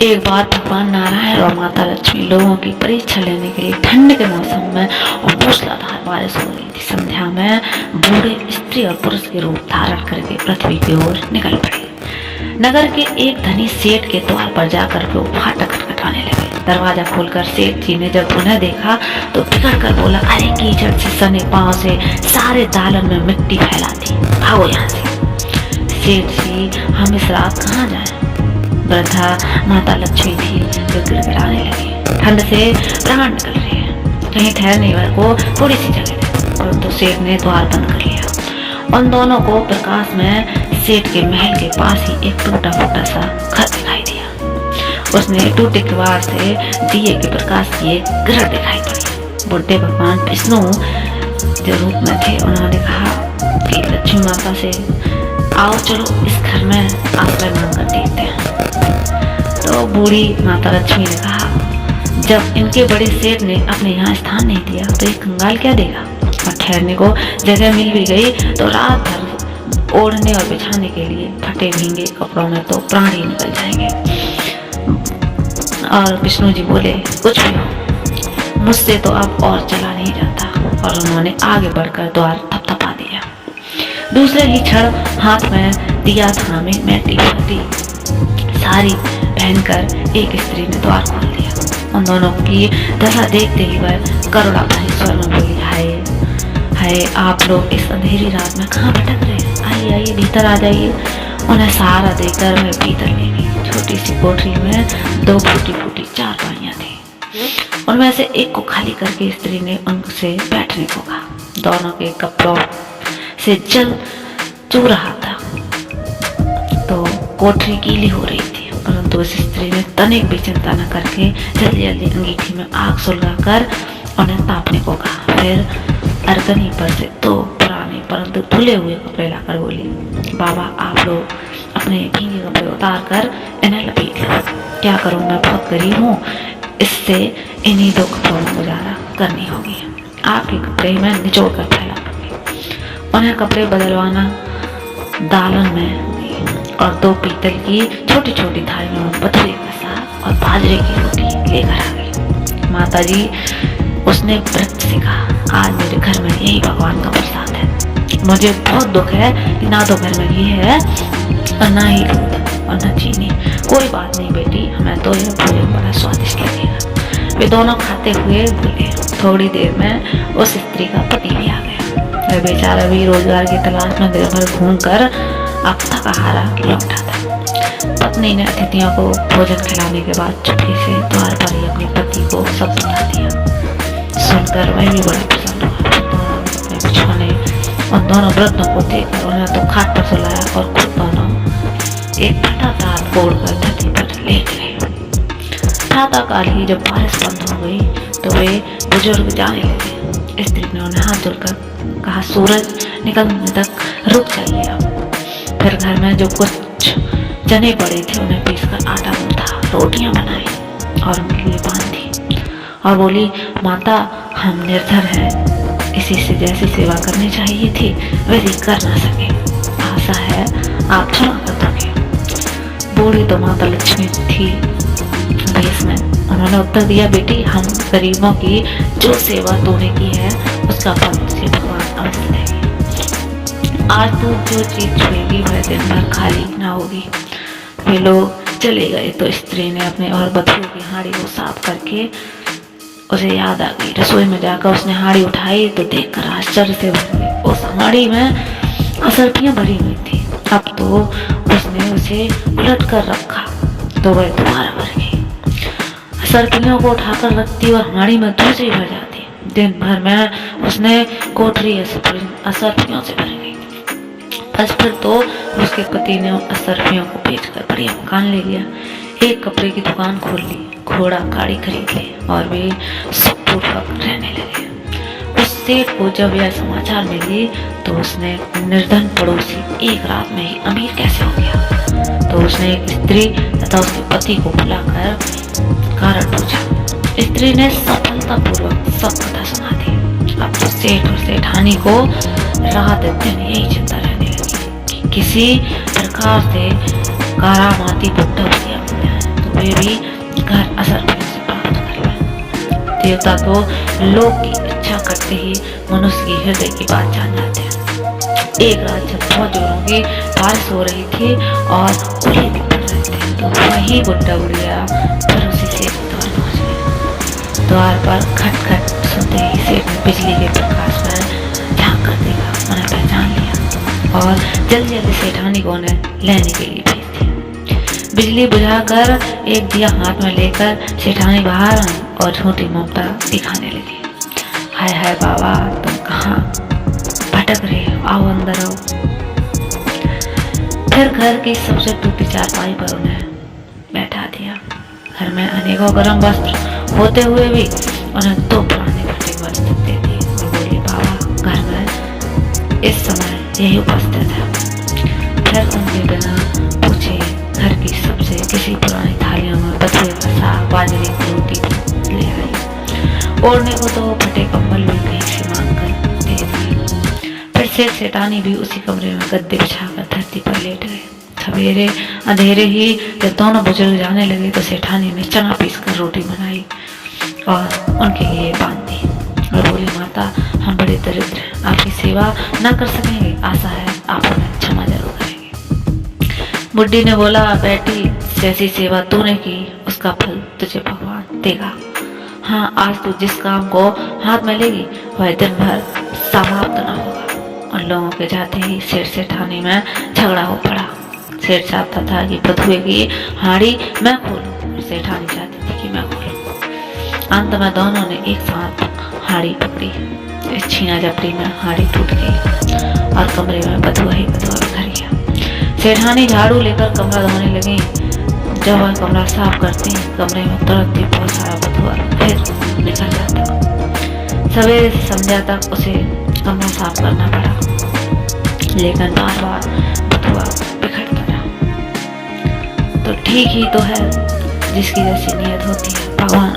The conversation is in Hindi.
एक बार भगवान नारायण और माता लक्ष्मी लोगों की परीक्षा लेने के लिए ठंड के मौसम में और मूसलाधार बारिश हो रही थी। संध्या में बूढ़े स्त्री और पुरुष के रूप धारण करके पृथ्वी की ओर निकल पड़े। नगर के एक धनी सेठ के द्वार पर जाकर वो फाटक खटखटाने लगे। दरवाजा खोलकर सेठ जी ने जब उन्हें देखा तो बिगड़ कर बोला, अरे कीचड़ से सने पांव से सारे दालन में मिट्टी फैला दी, भागो यहाँ से। सेठ जी, हम इस रात कहाँ जाएं? वृद्धा माता लक्ष्मी थी जो गिड़गिड़ाने लगी, ठंड से प्राण निकल रहे हैं, कहीं ठहरने को थोड़ी सी जगह दे। परंतु सेठ ने द्वार बंद कर लिया। उन दोनों को प्रकाश में सेठ के महल के पास ही एक टूटा फूटा सा घर दिखाई दिया। उसने टूटे किवाड़ से दिए के प्रकाश की एक ग्रह दिखाई पड़ी। बुढ़े भगवान विष्णु जो रूप में थे, उन्होंने कहा कि लक्ष्मी माता से, आओ चलो इस घर में आश्रय मांगकर देखते हैं। तो बूढ़ी माता लक्ष्मी ने कहा, जब इनके बड़े सेठ ने अपने यहाँ स्थान नहीं दिया तो ये कंगाल क्या देगा? और ठहरने को जगह मिल भी गई तो रात भर ओढ़ने और बिछाने के लिए फटे भींगे कपड़ों में तो प्राण ही निकल जाएंगे। और विष्णु जी बोले, कुछ भी हो, मुझसे तो अब और चला नहीं जाता। और उन्होंने आगे बढ़कर द्वार थपथपा दिया। दूसरे ही क्षण हाथ में दिया थामे मैटी फटी साड़ी पहनकर एक स्त्री ने द्वार खोल दिया। उन दोनों की दशा देखते ही वह करुणा भरी स्वर में बोली, हाय हाय, आप लोग इस अंधेरी रात में कहाँ भटक रहे हैं? आइए आइए, भीतर आ जाइए। उन्हें सहारा देकर वह भीतर ले गई। छोटी सी कोठरी में 2 फूटी फूटी चारपाइयां थी। उनमें से एक को खाली करके स्त्री ने उनसे बैठने को कहा। दोनों के कपड़ों से जल चू रहा था तो कोठरी गीली हो रही थी, परंतु उस स्त्री ने तनिक भी चिंता न करके जल्दी जल्दी अंगीठी में आग सुलगाकर उन्हें तापने को कहा। फिर अरगनी पर से 2 पुराने परंतु धुले हुए कपड़े लाकर बोली, बाबा आप लोग अपने भीगे कपड़े उतार कर इन्हें लपेट लो। क्या करूं, मैं बहुत गरीब हूँ, इससे इन्हीं 2 कपड़ों में गुजारा करनी होगी। आपके कपड़े मैं निचोड़ कर फैला दूंगी। उन्हें कपड़े बदलवाना दालन में और 2 पीतल की छोटी छोटी थालियों में बथुए का साग और बाजरे की रोटी लेकर आ गई। माता जी, उसने व्रत से कहा, आज मेरे घर में यही भगवान का प्रसाद है। मुझे बहुत दुख है कि ना तो घर में घी है और ना ही दूध और न चीनी। कोई बात नहीं बेटी, हमें तो यह भोजन बड़ा स्वादिष्ट लगेगा। वे दोनों खाते हुए बोले। थोड़ी देर में उस स्त्री का पति भी आ गया। वह बेचारा भी रोजगार की तलाश में दिन भर घूमकर अब थका हारा लौटा था। पत्नी ने अतिथियों को भोजन खिलाने के बाद चुपके से द्वार पर ही अपने पति को सब बता दिया। सुनकर वह भी बड़ा प्रसन्न हुआ। उन दोनों वृद्धों को देखकर उन्हें तो खाट पर सुलाया और खुद दोनों एक फटा तार तोड़कर धरती पर लेट गए। प्रातःकाल ही जब बारिश बंद हो गई तो वे बुजुर्ग जाने लगे। स्त्री ने उन्हें हाथ जोड़कर कहा, सूरज निकलने तक रुक जाइए। अब फिर घर में जो कुछ चने पड़े थे उन्हें पीसकर आटा गूंथा, रोटियां बनाई और उनके लिए बांधी और बोली, माता हम निर्धर हैं, इसी से जैसी सेवा करनी चाहिए थी वैसी कर ना सके, आशा है आप क्षमा कर दोगे। बूढ़ी तो माता लक्ष्मी थी भेष में। उन्होंने उत्तर दिया, बेटी हम गरीबों की जो सेवा तूने की है उसका फल तुझे भगवान अवश्य देंगे। आज तू जो चीज छुएगी वह दिन भर खाली ना होगी। वे लोग चले गए तो स्त्री ने अपने और बच्चों की हांडी को साफ करके उसे याद आ गई। रसोई में जाकर उसने हांडी उठाई तो देखकर आश्चर्य से भर गई। उस हांडी में असरपियां भरी हुई थी। अब तो उसने उसे उलट कर रखा तो वह दोबारा भर गई। असरपियों को उठाकर रखती और हांडी में दूसरी भर जाती। दिन भर में उसने कोठरी असरपियों से भर गई। बस फिर तो उसके पति ने असरपियों को बेचकर बढ़िया मकान ले लिया, एक कपड़े की दुकान खोल ली, घोड़ा गाड़ी खरीद ली और वे सुखपूर्वक रहने लगे। उस सेठ को जब यह समाचार मिली तो उसने निर्धन पड़ोसी एक रात में ही अमीर कैसे हो गया। तो उसने एक स्त्री तथा उसके पति को बुलाकर कारण पूछा। स्त्री ने सफलतापूर्वक सब कथा सुना दी। अब तो सेठ और सेठानी को रात दिन यही चिंता रहने लगी कि किसी प्रकार से कारामाती बुड्ढा हो गया तो वे भी घर असर से प्राप्त कर लें। देवता तो लोक की इच्छा करते ही मनुष्य की हृदय की बात जान जाते हैं। एक रात जब बहुत जोरों की बारिश हो रही थी और ओले भी पड़ रहे थे, तो वही बुड्ढा बुढ़िया पड़ोसी सेठ के द्वार पहुंच गए। द्वार पर खटखट सुनते ही सेठ ने बिजली के प्रकाश में झांक कर देखा, उन्हें पहचान लिया और जल्दी जल्दी सेठानी को उन्हें लेने के लिए भेज दिया। बिजली बुझाकर एक दिया हाथ में लेकर सेठानी बाहर आई और झूठी ममता दिखाने लगी। हाय हाय बाबा, तुम कहाँ भटक रहे हो, आओ अंदर आओ। फिर घर की सबसे टूटी चारपाई पर उन्हें बैठा दिया। घर में अनेकों गर्म वस्त्र होते हुए भी उन्हें 2 पुराने फटे वस्त्र दे दिए और बोली, बाबा घर में इस समय यही उपस्थित है। फिर उनके बिना पूछे घर की सबसे किसी पुरानी थालियों में बथुए का साग, बाजरे की रोटी ले आई। ओढ़ने को तो फटे कंबल भी कहीं से मांग कर दे दिए। फिर सेठ सेठानी भी उसी कमरे में गद्दे बिछाकर धरती पर लेट गए। सवेरे अंधेरे ही जब दोनों बुजुर्ग जाने लगे तो सेठानी ने चना पीसकर रोटी बनाई और उनके लिए बांध दी और बोली, माता हम बड़े दरिद्र हैं, आपकी सेवा न कर सकेंगे, आशा है आप हमें क्षमा जरूर करेंगे। बुढ़ी ने बोला, बेटी जैसी सेवा तूने की उसका फल तुझे भगवान देगा। हाँ, आज तू जिस काम को हाथ में लेगी वह दिन भर समाप्त न होगा। उन लोगों के जाते ही सेठ सेठानी में झगड़ा हो पड़ा। सेठ चाहता था कि बथुए की हाड़ी मैं खोलूं और सेठानी चाहती थी कि मैं खोलूं। अंत में दोनों ने एक साथ हाड़ी पकड़ी। इस छीना झपटी में हाड़ी टूट गई और कमरे में बथुआ ही बथुआ बिखर गया। सेठानी झाड़ू लेकर कमरा धोने लगी। जब वह कमरा साफ करती कमरे में तुरंत ही बहुत सारा बथुआ फिर बिखर जाता। सवेरे से संध्या तक उसे कमरा साफ करना पड़ा, लेकिन बार बार बथुआ बिखरता रहा। तो ठीक ही तो है, जिसकी जैसी नीयत होती है भगवान